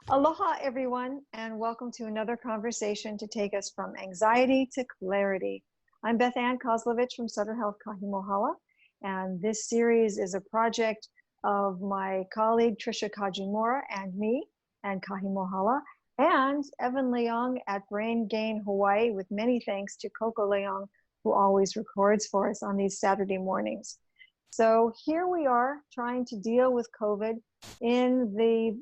Aloha, everyone, and welcome to another conversation to take us from anxiety to clarity. I'm Beth-Ann Kozlovich from Sutter Health, Kahi, Mohala, and this series is a project of my colleague Trisha Kajimura and me and Kahi, Mohala, and Evan Leong at Brain Gain Hawaii, with many thanks to Koko Leong, who always records for us on these Saturday mornings. So here we are trying to deal with COVID in the,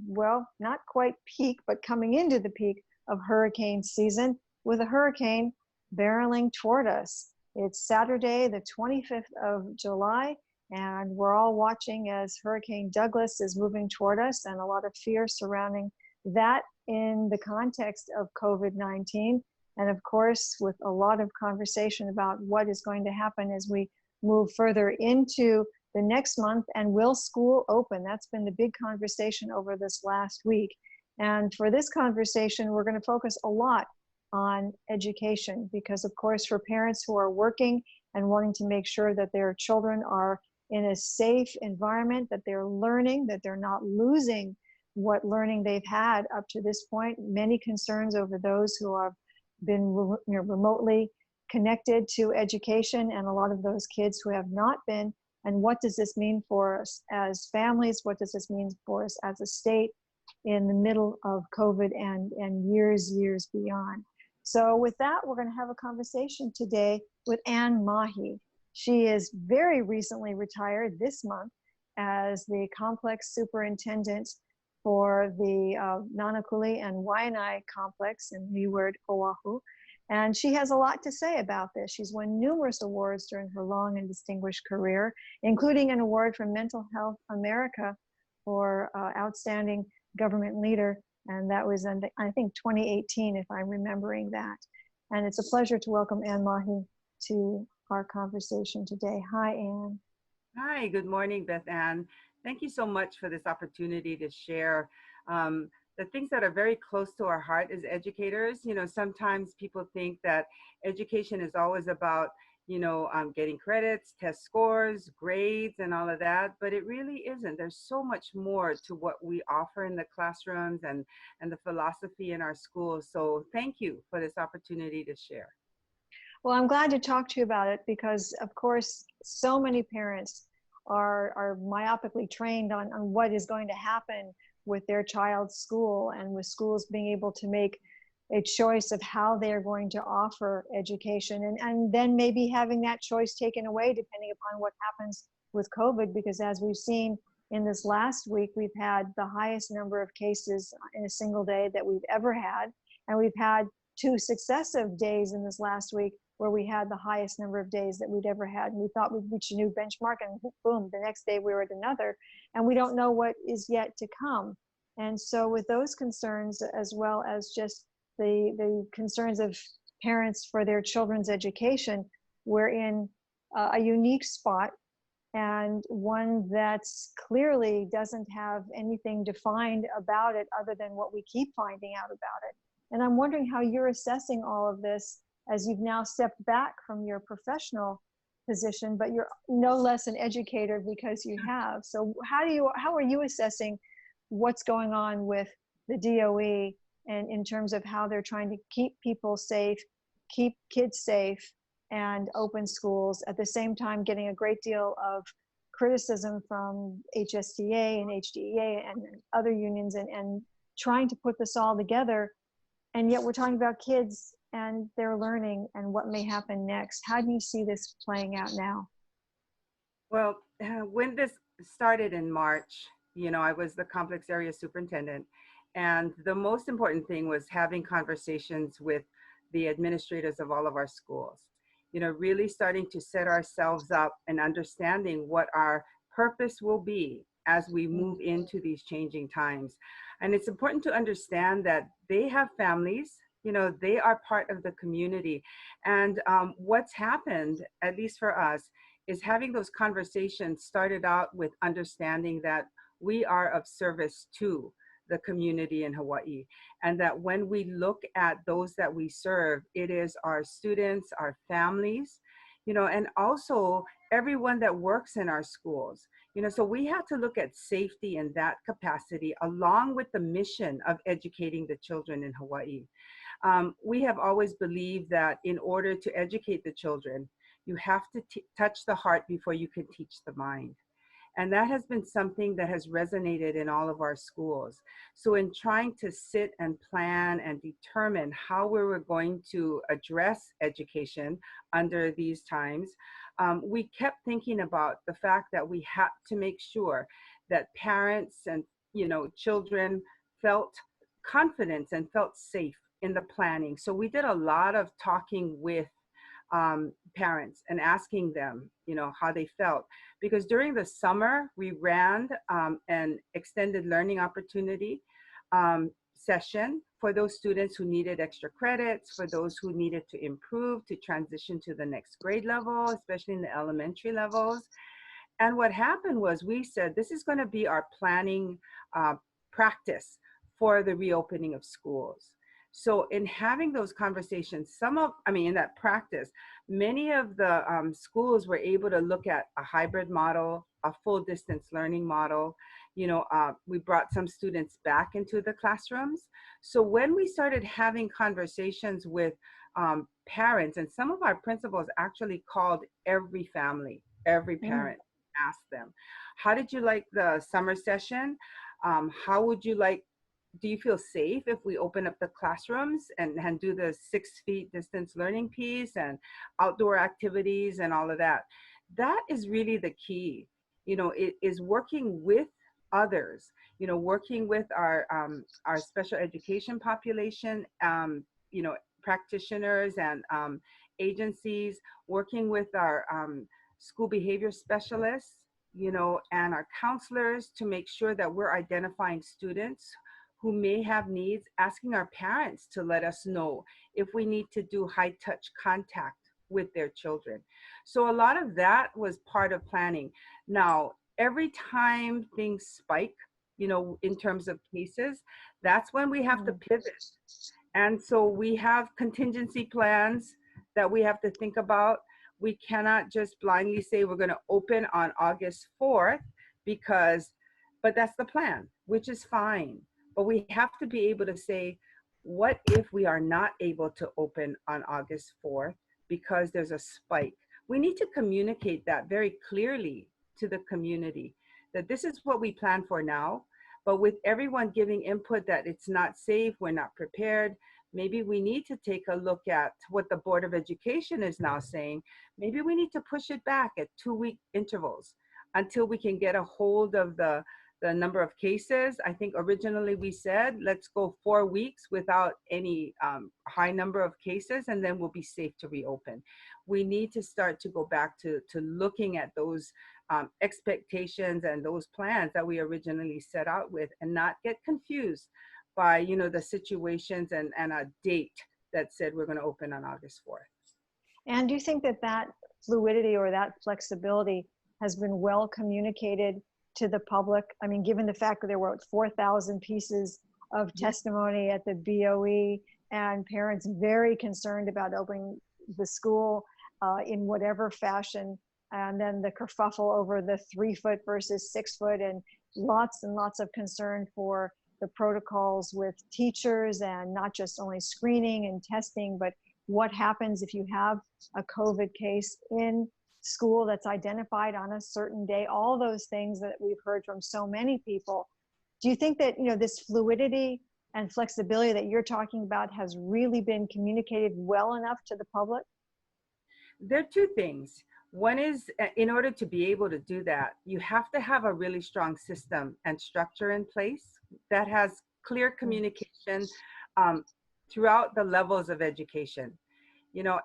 well, not quite peak, but coming into the peak of hurricane season, with a hurricane barreling toward us. It's Saturday, the 25th of July, and we're all watching as Hurricane Douglas is moving toward us, and a lot of fear surrounding that in the context of COVID-19. And of course, with a lot of conversation about what is going to happen as we move further into the next month, and will school open? That's been the big conversation over this last week. And for this conversation, we're going to focus a lot on education, because of course, for parents who are working and wanting to make sure that their children are in a safe environment, that they're learning, that they're not losing what learning they've had up to this point. Many concerns over those who have been remotely connected to education, and a lot of those kids who have not been. And what does this mean for us as families? What does this mean for us as a state in the middle of COVID and years beyond? So with that, we're going to have a conversation today with Ann Mahi. She is very recently retired this month as the complex superintendent for the Nanakuli and Waianae complex in Leeward, Oahu. And she has a lot to say about this. She's won numerous awards during her long and distinguished career, including an award from Mental Health America for Outstanding Government Leader. And that was in, I think, 2018, if I'm remembering that. And it's a pleasure to welcome Ann Mahi to our conversation today. Hi, Ann. Hi, good morning, Beth-Ann. Thank you so much for this opportunity to share the things that are very close to our heart as educators. You know, sometimes people think that education is always about, getting credits, test scores, grades, and all of that, but it really isn't. There's so much more to what we offer in the classrooms and the philosophy in our schools. So thank you for this opportunity to share. Well, I'm glad to talk to you about it because, of course, so many parents are myopically trained on what is going to happen with their child's school, and with schools being able to make a choice of how they're going to offer education, and then maybe having that choice taken away depending upon what happens with COVID, because as we've seen in this last week, we've had the highest number of cases in a single day that we've ever had, and we've had 2 successive days in this last week where we had the highest number of days that we'd ever had. And we thought we'd reach a new benchmark, and boom, the next day we were at another. And we don't know what is yet to come. And so with those concerns, as well as just the concerns of parents for their children's education, we're in a unique spot, and one that's clearly doesn't have anything defined about it other than what we keep finding out about it. And I'm wondering how you're assessing all of this as you've now stepped back from your professional position, but you're no less an educator because you have. So how are you assessing what's going on with the DOE and in terms of how they're trying to keep people safe, keep kids safe, and open schools, at the same time getting a great deal of criticism from HSTA and HDEA and other unions, and trying to put this all together? And yet we're talking about kids and their learning and what may happen next. How do you see this playing out now? Well, when this started in March, I was the complex area superintendent, and the most important thing was having conversations with the administrators of all of our schools, really starting to set ourselves up and understanding what our purpose will be as we move into these changing times. And it's important to understand that they have families, they are part of the community. And what's happened, at least for us, is having those conversations started out with understanding that we are of service to the community in Hawaii. And that when we look at those that we serve, it is our students, our families, and also everyone that works in our schools. So we had to look at safety in that capacity, along with the mission of educating the children in Hawaii. We have always believed that in order to educate the children, you have to touch the heart before you can teach the mind. And that has been something that has resonated in all of our schools. So in trying to sit and plan and determine how we were going to address education under these times, we kept thinking about the fact that we had to make sure that parents and children felt confidence and felt safe in the planning. So we did a lot of talking with parents and asking them, how they felt. Because during the summer, we ran an extended learning opportunity session for those students who needed extra credits, for those who needed to improve, to transition to the next grade level, especially in the elementary levels. And what happened was we said, this is going to be our planning practice for the reopening of schools. So in having those conversations, in that practice, many of the schools were able to look at a hybrid model, a full distance learning model. We brought some students back into the classrooms. So when we started having conversations with parents, and some of our principals actually called every family, every parent, asked them, how did you like the summer session? How would you like, do you feel safe if we open up the classrooms and do the 6 feet distance learning piece and outdoor activities and all of that? That is really the key. It is working with others, working with our special education population, practitioners and agencies, working with our school behavior specialists, and our counselors to make sure that we're identifying students who may have needs, asking our parents to let us know if we need to do high touch contact with their children. So a lot of that was part of planning. Now, every time things spike, in terms of cases, that's when we have to pivot. And so we have contingency plans that we have to think about. We cannot just blindly say we're going to open on August 4th but that's the plan, which is fine. But we have to be able to say, what if we are not able to open on August 4th because there's a spike? We need to communicate that very clearly to the community, that this is what we plan for now, but with everyone giving input that it's not safe, we're not prepared, maybe we need to take a look at what the Board of Education is now saying. Maybe we need to push it back at 2-week intervals until we can get a hold of the number of cases. I think originally we said, let's go 4 weeks without any high number of cases, and then we'll be safe to reopen. We need to start to go back to looking at those expectations and those plans that we originally set out with, and not get confused by, the situations and a date that said we're going to open on August 4th. And do you think that fluidity or that flexibility has been well communicated to the public? I mean, given the fact that there were 4,000 pieces of testimony at the BOE, and parents very concerned about opening the school in whatever fashion, and then the kerfuffle over the 3-foot versus 6-foot, and lots of concern for the protocols with teachers, and not just only screening and testing, but what happens if you have a COVID case in school that's identified on a certain day, all those things that we've heard from so many people. Do you think that, this fluidity and flexibility that you're talking about has really been communicated well enough to the public? There are two things. One is, in order to be able to do that, you have to have a really strong system and structure in place that has clear communication throughout the levels of education.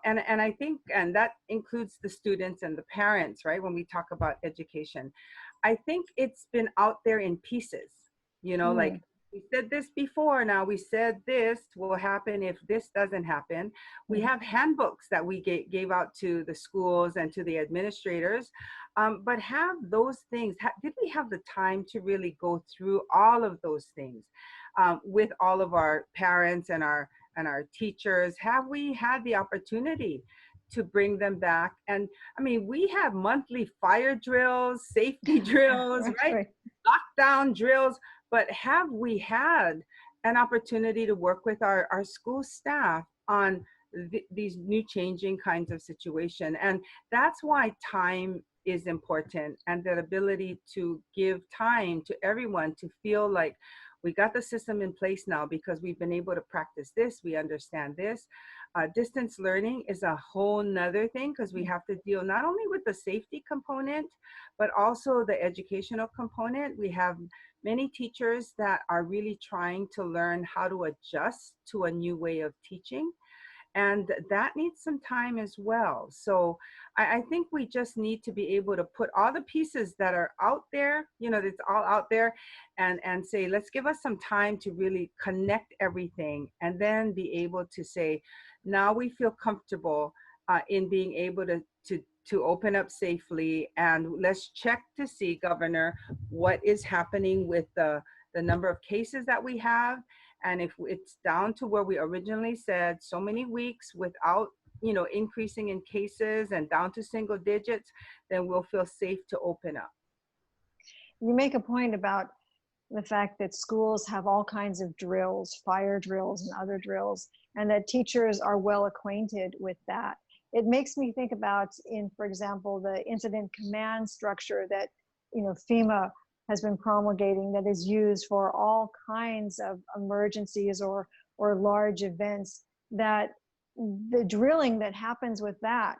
And I think, and that includes the students and the parents, right? When we talk about education, I think it's been out there in pieces, like we said this before, now we said this will happen if this doesn't happen. We have handbooks that we gave out to the schools and to the administrators, but have those things, did we have the time to really go through all of those things with all of our parents and our teachers? Have we had the opportunity to bring them back. And I mean, we have monthly fire drills, safety drills, That's right? right. Lockdown drills, but have we had an opportunity to work with our school staff on these new changing kinds of situation? And that's why time is important, and that ability to give time to everyone to feel like we got the system in place now because we've been able to practice this, we understand this. Distance learning is a whole nother thing because we have to deal not only with the safety component, but also the educational component. We have many teachers that are really trying to learn how to adjust to a new way of teaching. And that needs some time as well. So I think we just need to be able to put all the pieces that are out there, you know, it's all out there, and say, let's give us some time to really connect everything, and then be able to say, now we feel comfortable in being able to open up safely. And let's check to see, Governor, what is happening with the number of cases that we have. And if it's down to where we originally said, so many weeks without, you know, increasing in cases and down to single digits, then we'll feel safe to open up. You make a point about the fact that schools have all kinds of drills, fire drills and other drills, and that teachers are well acquainted with that. It makes me think about, for example, the incident command structure that, you know, FEMA has been promulgating, that is used for all kinds of emergencies or large events, that the drilling that happens with that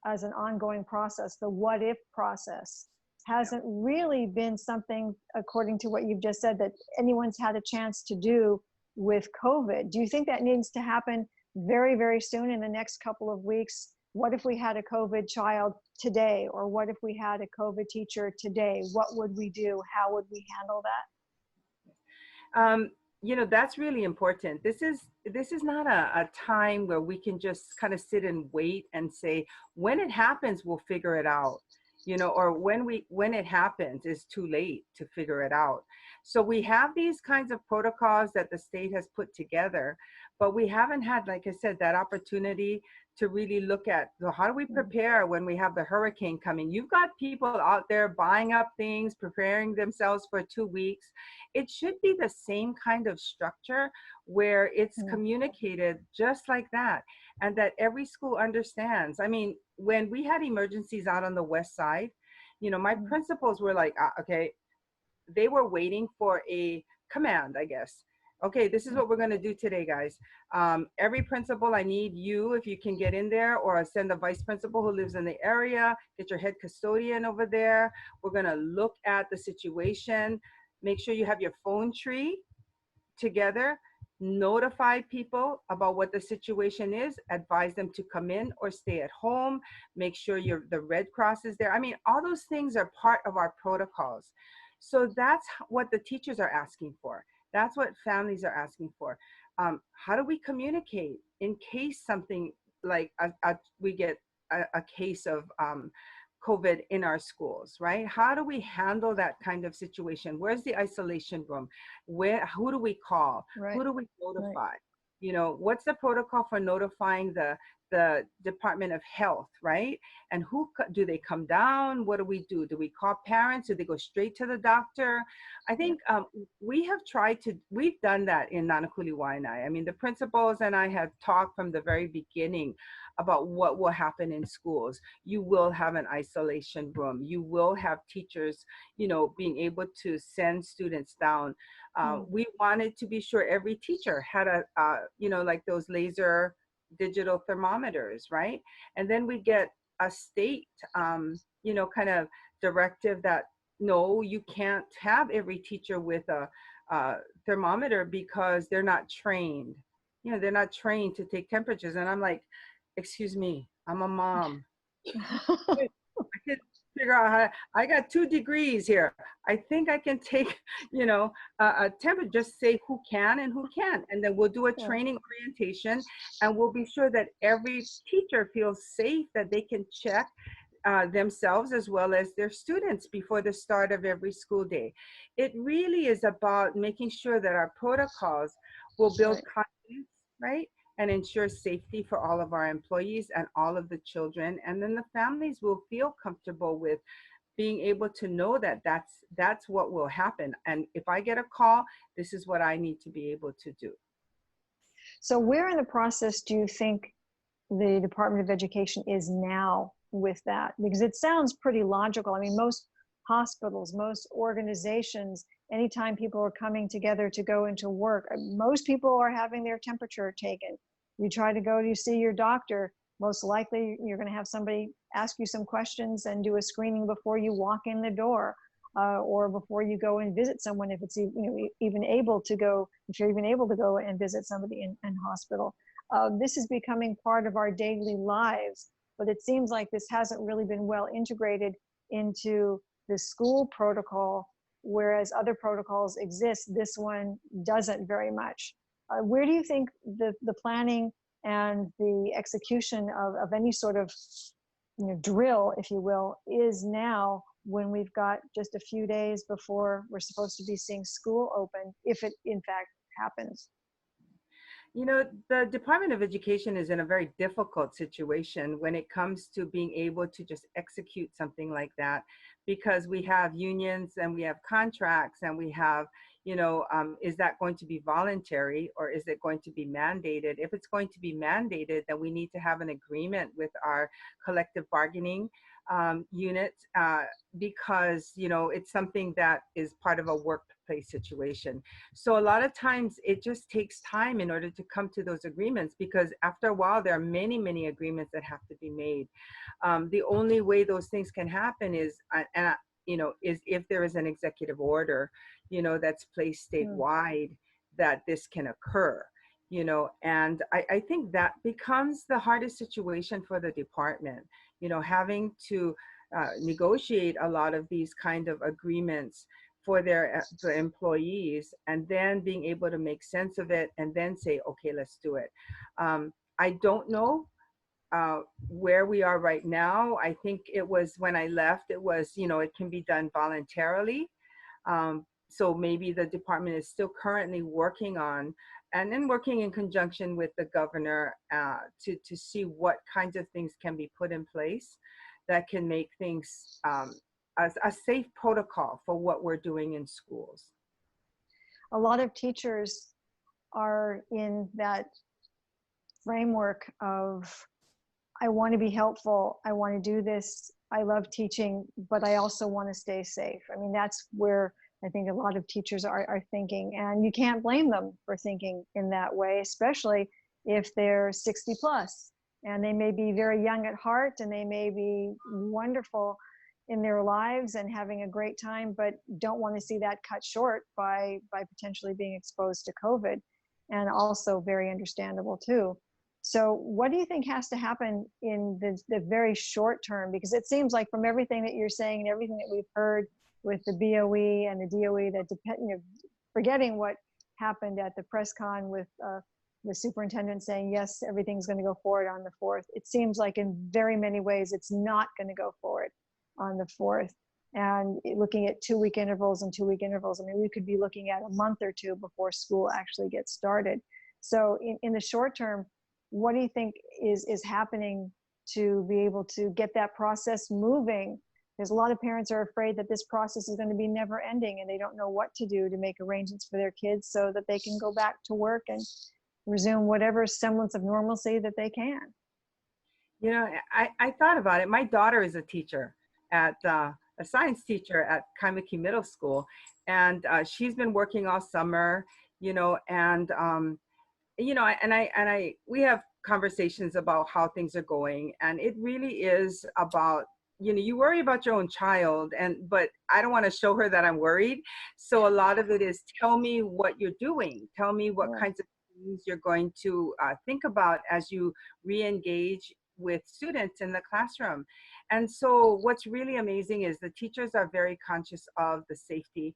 as an ongoing process, the what if process, hasn't really been something, according to what you've just said, that anyone's had a chance to do with COVID. Do you think that needs to happen very, very soon in the next couple of weeks? What if we had a COVID child today? Or what if we had a COVID teacher today? What would we do? How would we handle that? You know, that's really important. This is not a time where we can just kind of sit and wait and say, when it happens, we'll figure it out. You know, or when it happens, it's too late to figure it out. So we have these kinds of protocols that the state has put together, but we haven't had, like I said, that opportunity to really look at, so how do we prepare when we have the hurricane coming? You've got people out there buying up things, preparing themselves for 2 weeks. It should be the same kind of structure where it's communicated just like that, and that every school understands. I mean, when we had emergencies out on the west side, you know, my principals were like, okay, they were waiting for a command, I guess. Okay, this is what we're going to do today, guys. Every principal, I need you, if you can get in there, or I send a vice principal who lives in the area, get your head custodian over there. We're going to look at the situation. Make sure you have your phone tree together. Notify people about what the situation is, advise them to come in or stay at home, make sure the Red Cross is there. I mean, all those things are part of our protocols. So that's what the teachers are asking for. That's what families are asking for. How do we communicate in case something like we get a case of COVID in our schools, right? How do we handle that kind of situation? Where's the isolation room? Who do we call? Right. Who do we notify? Right. You know, what's the protocol for notifying the Department of Health, right? And who do they come down? What do we do? Do we call parents? Do they go straight to the doctor? I think we've done that in Nanakuli Waianae. I mean, the principals and I have talked from the very beginning about what will happen in schools. You will have an isolation room. You will have teachers, you know, being able to send students down. We wanted to be sure every teacher had you know, like those laser digital thermometers, right? And then we get a state, you know, kind of directive that, no, you can't have every teacher with a thermometer because they're not trained. You know, they're not trained to take temperatures. And I'm like, excuse me, I'm a mom. I can figure out how, I got 2 degrees here. I think I can take, you know, a temperature, just say who can and who can't. And then we'll do a training orientation, and we'll be sure that every teacher feels safe, that they can check themselves as well as their students before the start of every school day. It really is about making sure that our protocols will build confidence, right? and ensure safety for all of our employees and all of the children. And then the families will feel comfortable with being able to know that that's what will happen. And if I get a call, this is what I need to be able to do. So where in the process do you think the Department of Education is now with that? Because it sounds pretty logical. I mean, most hospitals, most organizations, anytime people are coming together to go into work, most people are having their temperature taken. You try to go to see your doctor, most likely you're going to have somebody ask you some questions and do a screening before you walk in the door, or before you go and visit someone, if it's even able to go, if you're even able to go and visit somebody in hospital. This is becoming part of our daily lives, but it seems like this hasn't really been well integrated into the school protocol, whereas other protocols exist. This one doesn't very much. Where do you think the planning and the execution of any sort of drill, if you will, is now, when we've got just a few days before we're supposed to be seeing school open, if it in fact happens? You know, the Department of Education is in a very difficult situation when it comes to being able to just execute something like that, because we have unions and we have contracts and we have, is that going to be voluntary or is it going to be mandated? If it's going to be mandated, then we need to have an agreement with our collective bargaining unit, because, it's something that is part of a workplace situation. So a lot of times it just takes time in order to come to those agreements, because after a while there are many, many agreements that have to be made. The only way those things can happen is, is if there is an executive order, that's placed statewide that this can occur. And I think that becomes the hardest situation for the department, having to negotiate a lot of these kind of agreements for their employees, and then being able to make sense of it and then say, okay, let's do it. I don't know where we are right now. I think it was when I left, it was, it can be done voluntarily. So maybe the department is still currently working on, and then working in conjunction with the governor to see what kinds of things can be put in place that can make things a safe protocol for what we're doing in schools. A lot of teachers are in that framework of, I want to be helpful, I want to do this, I love teaching, but I also want to stay safe. I mean, that's where I think a lot of teachers are thinking, and you can't blame them for thinking in that way, especially if they're 60 plus and they may be very young at heart and they may be wonderful in their lives and having a great time, but don't want to see that cut short by potentially being exposed to COVID, and also very understandable too. So what do you think has to happen in the very short term? Because it seems like from everything that you're saying and everything that we've heard with the BOE and the DOE, that forgetting what happened at the press con with the superintendent saying, yes, everything's going to go forward on the 4th. It seems like in very many ways, it's not going to go forward on the 4th. And looking at 2-week intervals and 2-week intervals, I mean, we could be looking at a month or two before school actually gets started. So in the short term, what do you think is happening to be able to get that process moving? Because a lot of parents are afraid that this process is going to be never ending, and they don't know what to do to make arrangements for their kids so that they can go back to work and resume whatever semblance of normalcy that they can. I thought about it. My daughter is a teacher at a science teacher at Kaimaki Middle School, and she's been working all summer, and we have conversations about how things are going, and it really is about, you worry about your own child, but I don't want to show her that I'm worried. So a lot of it is, tell me what you're doing. Tell me what kinds of things you're going to think about as you re-engage with students in the classroom. And so what's really amazing is the teachers are very conscious of the safety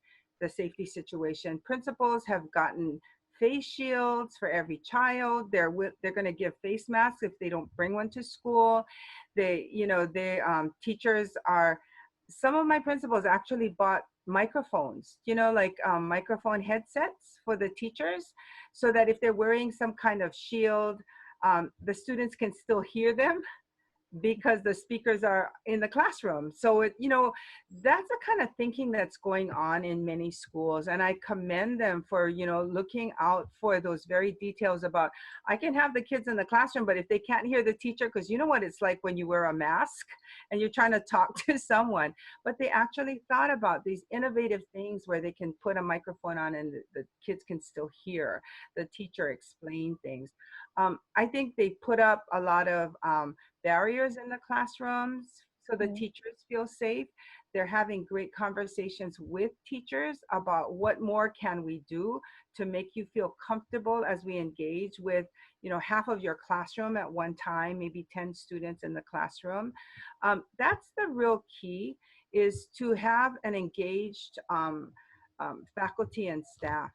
situation. Principals have gotten face shields for every child. They're going to give face masks if they don't bring one to school. Teachers are, some of my principals actually bought microphones, like microphone headsets for the teachers, so that if they're wearing some kind of shield, the students can still hear them because the speakers are in the classroom. So that's the kind of thinking that's going on in many schools, and I commend them for looking out for those very details about, I can have the kids in the classroom, but if they can't hear the teacher, because you know what it's like when you wear a mask and you're trying to talk to someone. But they actually thought about these innovative things where they can put a microphone on and the kids can still hear the teacher explain things. I think they put up a lot of barriers in the classrooms so the teachers feel safe. They're having great conversations with teachers about what more can we do to make you feel comfortable as we engage with half of your classroom at one time, maybe 10 students in the classroom. That's the real key, is to have an engaged faculty and staff.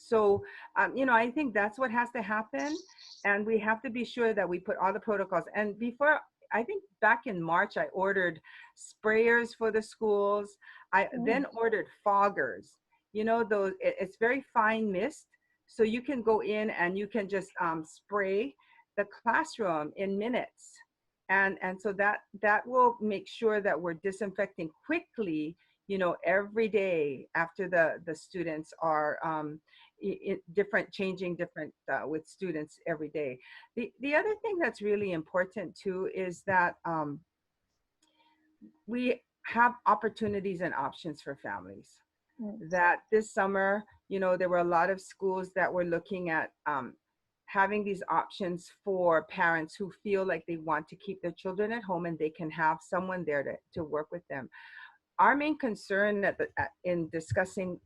So I think that's what has to happen. And we have to be sure that we put all the protocols. And before, I think back in March, I ordered sprayers for the schools. I then ordered foggers. Those, it's very fine mist. So you can go in and you can just spray the classroom in minutes. And so that will make sure that we're disinfecting quickly, every day after the students are changing different with students every day. The other thing that's really important too is that we have opportunities and options for families. That this summer, there were a lot of schools that were looking at having these options for parents who feel like they want to keep their children at home and they can have someone there to work with them. Our main concern in discussing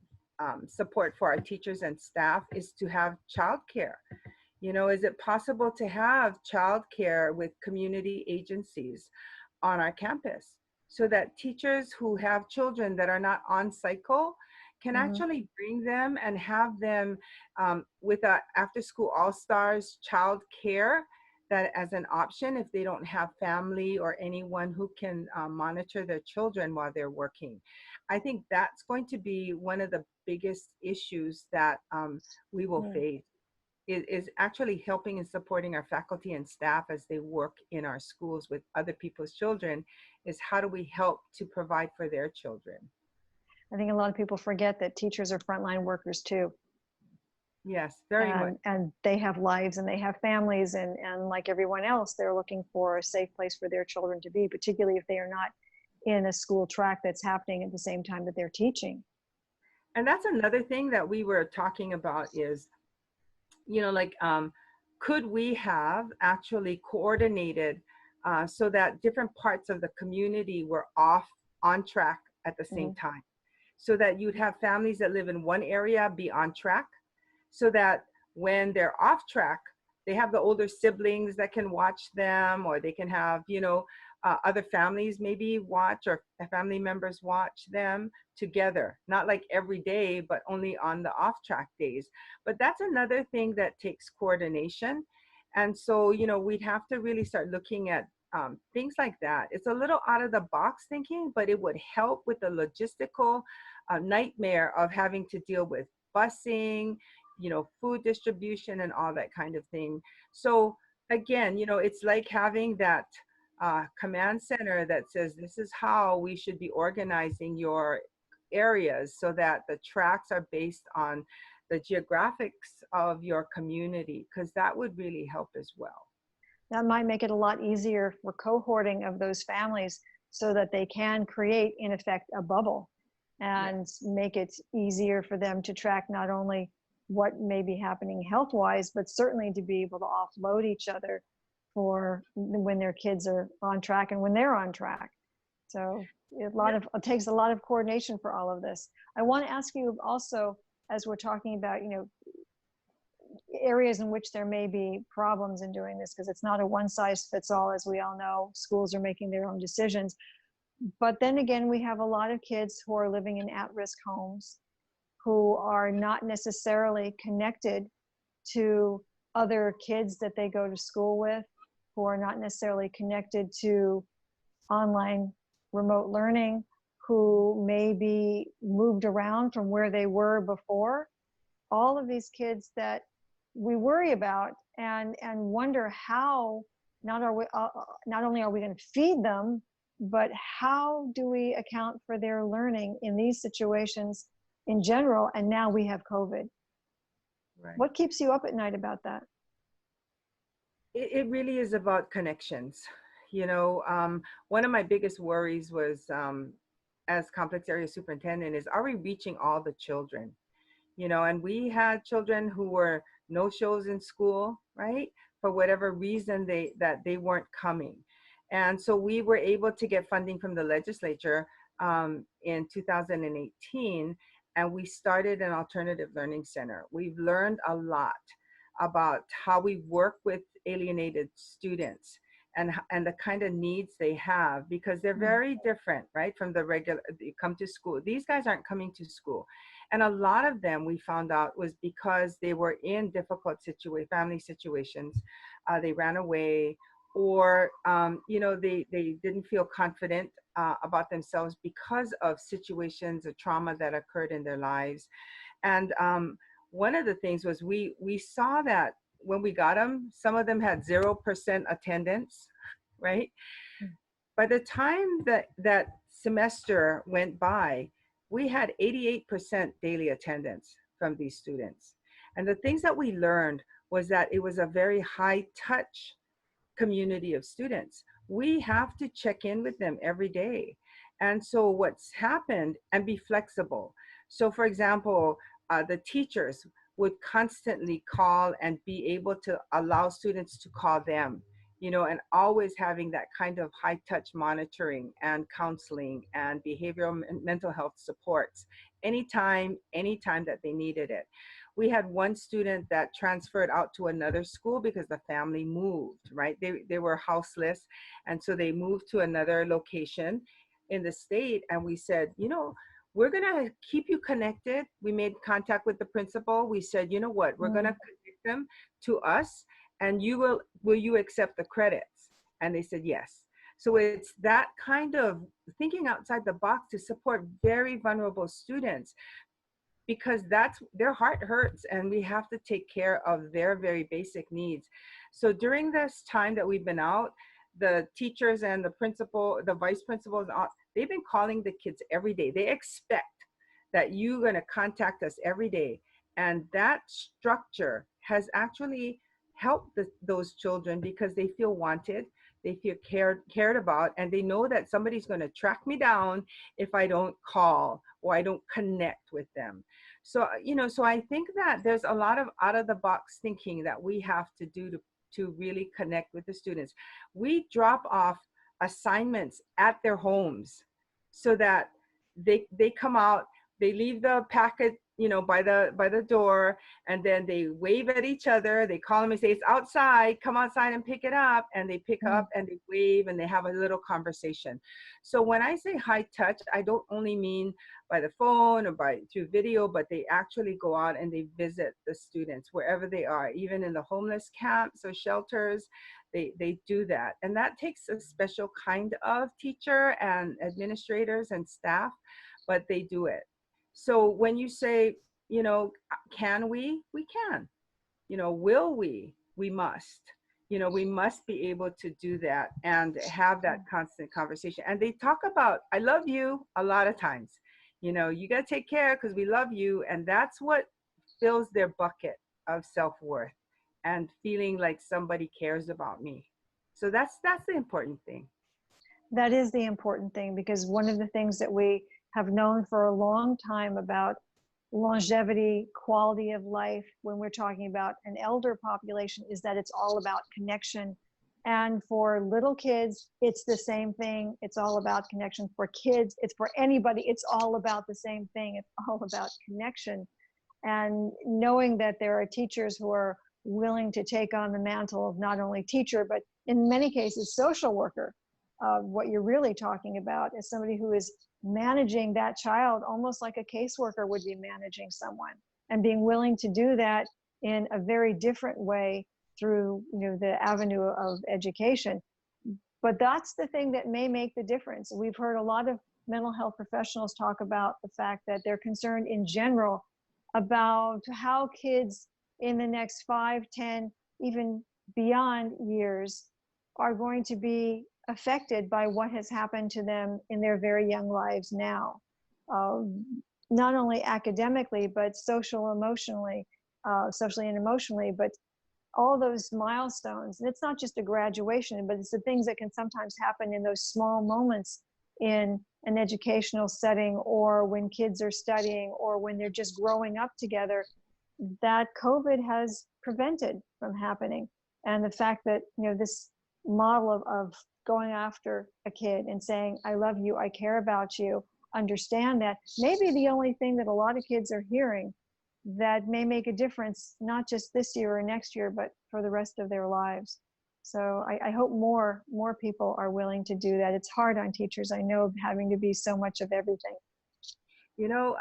support for our teachers and staff is to have childcare. Is it possible to have childcare with community agencies on our campus so that teachers who have children that are not on cycle can actually bring them and have them with a after school all-stars childcare, that as an option if they don't have family or anyone who can monitor their children while they're working. I think that's going to be one of the biggest issues that we will face, is actually helping and supporting our faculty and staff as they work in our schools with other people's children, is how do we help to provide for their children. I think a lot of people forget that teachers are frontline workers too. Yes, very much. And they have lives and they have families, and like everyone else, they're looking for a safe place for their children to be, particularly if they are not in a school track that's happening at the same time that they're teaching. And that's another thing that we were talking about is, could we have actually coordinated so that different parts of the community were on track at the same time, so that you'd have families that live in one area be on track, so that when they're off track, they have the older siblings that can watch them, or they can have, other families maybe watch, or family members watch them together, not like every day, but only on the off track days. But that's another thing that takes coordination. And so, we'd have to really start looking at things like that. It's a little out of the box thinking, but it would help with the logistical nightmare of having to deal with busing, food distribution and all that kind of thing. So again, it's like having that command center that says, this is how we should be organizing your areas, so that the tracks are based on the geographics of your community, because that would really help as well. That might make it a lot easier for cohorting of those families, so that they can create, in effect, a bubble, and make it easier for them to track not only what may be happening health-wise, but certainly to be able to offload each other for when their kids are on track and when they're on track. So it takes a lot of coordination for all of this. I want to ask you also, as we're talking about, areas in which there may be problems in doing this, because it's not a one size fits all, as we all know. Schools are making their own decisions. But then again, we have a lot of kids who are living in at-risk homes, who are not necessarily connected to other kids that they go to school with, who are not necessarily connected to online remote learning, who maybe moved around from where they were before. All of these kids that we worry about and wonder how not only are we going to feed them, but how do we account for their learning in these situations in general? And now we have COVID. Right. What keeps you up at night about that? It really is about connections. You know, one of my biggest worries was, as complex area superintendent, is are we reaching all the children? You know, and we had children who were no shows in school, right? For whatever reason that they weren't coming. And so we were able to get funding from the legislature in 2018, and we started an alternative learning center. We've learned a lot about how we work with alienated students and the kind of needs they have, because they're very different, right, from the regular, they come to school. These guys aren't coming to school. And a lot of them, we found out, was because they were in difficult family situations. They ran away, or you know, they didn't feel confident about themselves because of situations of trauma that occurred in their lives. And one of the things was we saw that when we got them, some of them had 0% attendance, right? By the time that semester went by, we had 88% daily attendance from these students. And the things that we learned was that it was a very high touch community of students. We have to check in with them every day. And so what's happened, and be flexible. So for example, the teachers would constantly call and be able to allow students to call them, you know, and always having that kind of high touch monitoring and counseling and behavioral and mental health supports anytime that they needed it. We had one student that transferred out to another school because the family moved, right? They were houseless. And so they moved to another location in the state. And we said, you know, we're going to keep you connected. We made contact with the principal. We said, you know what, we're going to connect them to us, and will you accept the credits? And they said, yes. So it's that kind of thinking outside the box to support very vulnerable students, because that's, their heart hurts, and we have to take care of their very basic needs. So during this time that we've been out, the teachers and the principal, the vice principals, they've been calling the kids every day. They expect that you're going to contact us every day. And that structure has actually helped those children, because they feel wanted, they feel cared about, and they know that somebody's going to track me down if I don't call or I don't connect with them. So, you know, so I think that there's a lot of out of the box thinking that we have to do to really connect with the students. We drop off assignments at their homes so that they come out, they leave the packet, you know, by the door, and then they wave at each other. They call them and say, it's outside, come outside and pick it up. And they pick up and they wave and they have a little conversation. So when I say high touch, I don't only mean by the phone or through video, but they actually go out and they visit the students wherever they are, even in the homeless camps or shelters. They do that. And that takes a special kind of teacher and administrators and staff, but they do it. So when you say, you know, can we can, you know, will we must, you know, we must be able to do that and have that constant conversation. And they talk about, I love you a lot of times, you know, you got to take care because we love you. And that's what fills their bucket of self-worth and feeling like somebody cares about me. So that's the important thing. That is the important thing, because one of the things that we have known for a long time about longevity, quality of life, when we're talking about an elder population, is that it's all about connection. And for little kids, it's the same thing. It's all about connection. For kids, it's for anybody, it's all about the same thing. It's all about connection. And knowing that there are teachers who are willing to take on the mantle of not only teacher, but in many cases, social worker. What you're really talking about is somebody who is managing that child almost like a caseworker would be managing someone, and being willing to do that in a very different way through, you know, the avenue of education. But that's the thing that may make the difference. We've heard a lot of mental health professionals talk about the fact that they're concerned in general about how kids in the next 5, 10, even beyond years are going to be affected by what has happened to them in their very young lives now. Not only academically, but socially and emotionally, but all those milestones. And it's not just a graduation, but it's the things that can sometimes happen in those small moments in an educational setting, or when kids are studying, or when they're just growing up together, that COVID has prevented from happening. And the fact that, you know, this model of going after a kid and saying, I love you, I care about you, understand that, may be the only thing that a lot of kids are hearing that may make a difference, not just this year or next year, but for the rest of their lives. So I hope more people are willing to do that. It's hard on teachers, I know, having to be so much of everything. You know,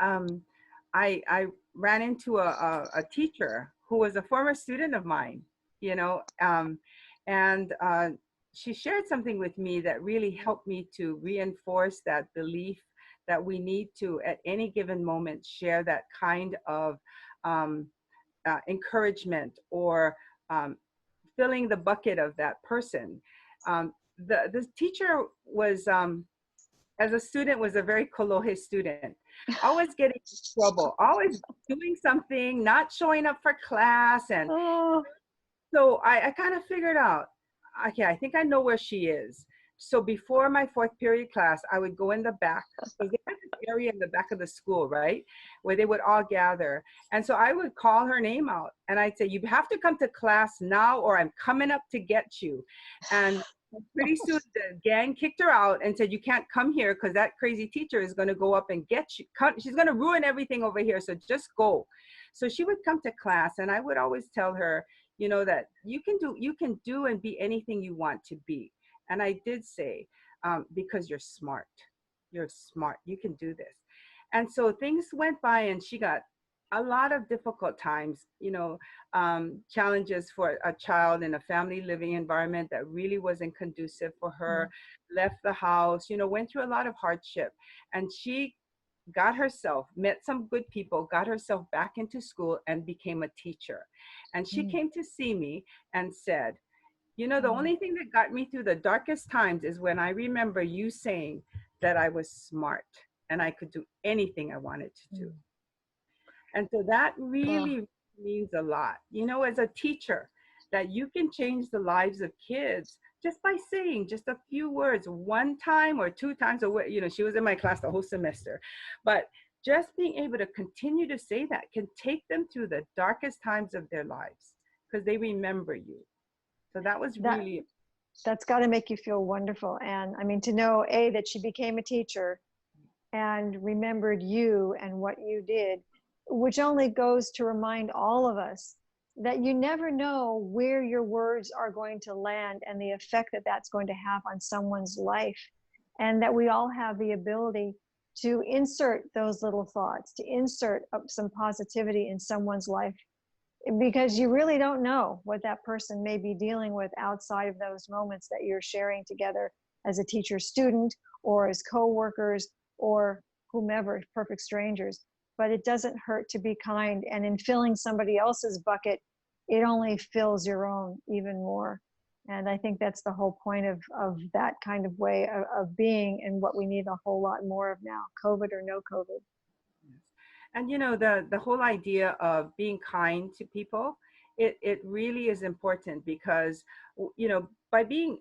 I ran into a teacher who was a former student of mine, you know, and she shared something with me that really helped me to reinforce that belief that we need to, at any given moment, share that kind of encouragement, or filling the bucket of that person. The teacher was, as a student, was a very Kolohe student, always getting in trouble, always doing something, not showing up for class. And Oh, so I kind of figured out, okay, I think I know where she is. So before my fourth period class, I would go in the back, because they had this area in the back of the school, right, where they would all gather. And so I would call her name out, and I'd say, you have to come to class now, or I'm coming up to get you. And pretty soon the gang kicked her out and said, you can't come here, because that crazy teacher is going to go up and get you. She's going to ruin everything over here, so just go. So she would come to class, and I would always tell her, you know, that you can do and be anything you want to be. And I did say, because you're smart, you can do this. And so things went by, and she got a lot of difficult times, you know, challenges for a child in a family living environment that really wasn't conducive for her, left the house, you know, went through a lot of hardship. And she got herself, met some good people, got herself back into school, and became a teacher. And she came to see me and said, you know, the only thing that got me through the darkest times is when I remember you saying that I was smart and I could do anything I wanted to do. And so that really means a lot, you know, as a teacher, that you can change the lives of kids just by saying just a few words, one time or two times, or, you know, she was in my class the whole semester. But just being able to continue to say that can take them through the darkest times of their lives, because they remember you. So that was really, that's got to make you feel wonderful. And I mean, to know, A, that she became a teacher and remembered you and what you did, which only goes to remind all of us that you never know where your words are going to land and the effect that that's going to have on someone's life. And that we all have the ability to insert those little thoughts, to insert some positivity in someone's life, because you really don't know what that person may be dealing with outside of those moments that you're sharing together as a teacher student, or as co-workers, or whomever, perfect strangers. But it doesn't hurt to be kind, and in filling somebody else's bucket, it only fills your own even more. And I think that's the whole point of that kind of way of being, and what we need a whole lot more of now, COVID or no COVID. and you know, the whole idea of being kind to people, it really is important, because, you know, by being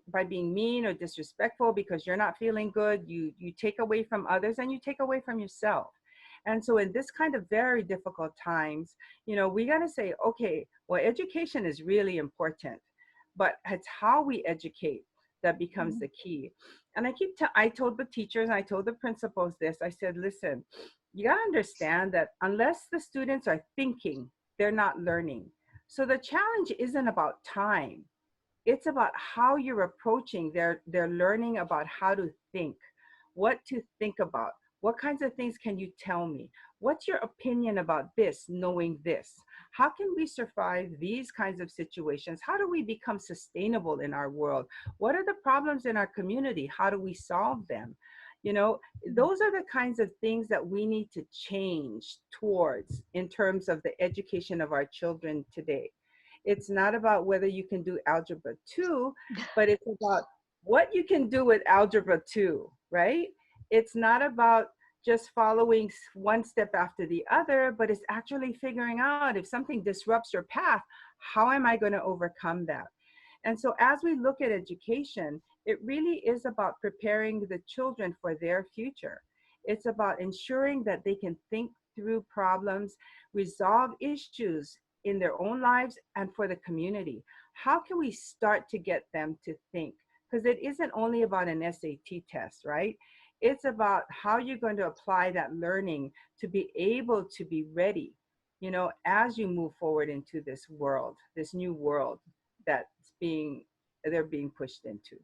mean or disrespectful because you're not feeling good, you take away from others, and you take away from yourself. And so in this kind of very difficult times, you know, we got to say, okay, well, education is really important, but it's how we educate that becomes the key. And I told the teachers, and I told the principals this, I said, listen, you got to understand that unless the students are thinking, they're not learning. So the challenge isn't about time. It's about how you're approaching their learning about how to think, what to think about. What kinds of things can you tell me? What's your opinion about this, knowing this? How can we survive these kinds of situations? How do we become sustainable in our world? What are the problems in our community? How do we solve them? You know, those are the kinds of things that we need to change towards in terms of the education of our children today. It's not about whether you can do algebra 2, but it's about what you can do with algebra 2, right? It's not about just following one step after the other, but it's actually figuring out if something disrupts your path, how am I going to overcome that? And so as we look at education, it really is about preparing the children for their future. It's about ensuring that they can think through problems, resolve issues in their own lives and for the community. How can we start to get them to think? Because it isn't only about an SAT test, right? It's about how you're going to apply that learning to be able to be ready, you know, as you move forward into this world, this new world that's they're being pushed into.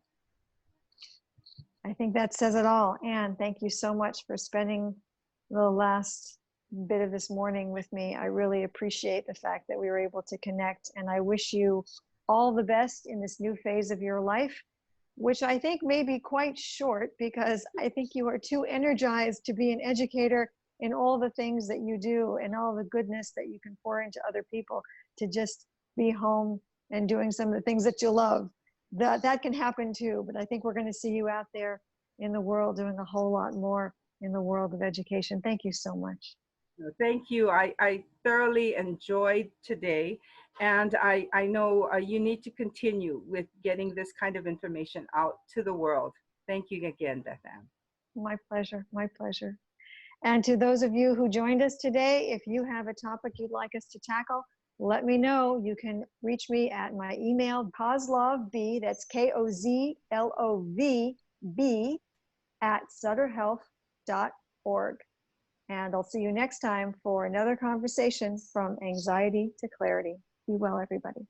I think that says it all. Ann, thank you so much for spending the last bit of this morning with me. I really appreciate the fact that we were able to connect, and I wish you all the best in this new phase of your life, which I think may be quite short, because I think you are too energized to be an educator in all the things that you do and all the goodness that you can pour into other people, to just be home and doing some of the things that you love. That can happen too, but I think we're going to see you out there in the world doing a whole lot more in the world of education. Thank you so much. Thank you. I thoroughly enjoyed today, and I know you need to continue with getting this kind of information out to the world. Thank you again, Beth-Ann. My pleasure, my pleasure. And to those of you who joined us today, if you have a topic you'd like us to tackle, let me know. You can reach me at my email, kozlovb, that's KOZLOVB, at sutterhealth.org. And I'll see you next time for another conversation from anxiety to clarity. Be well, everybody.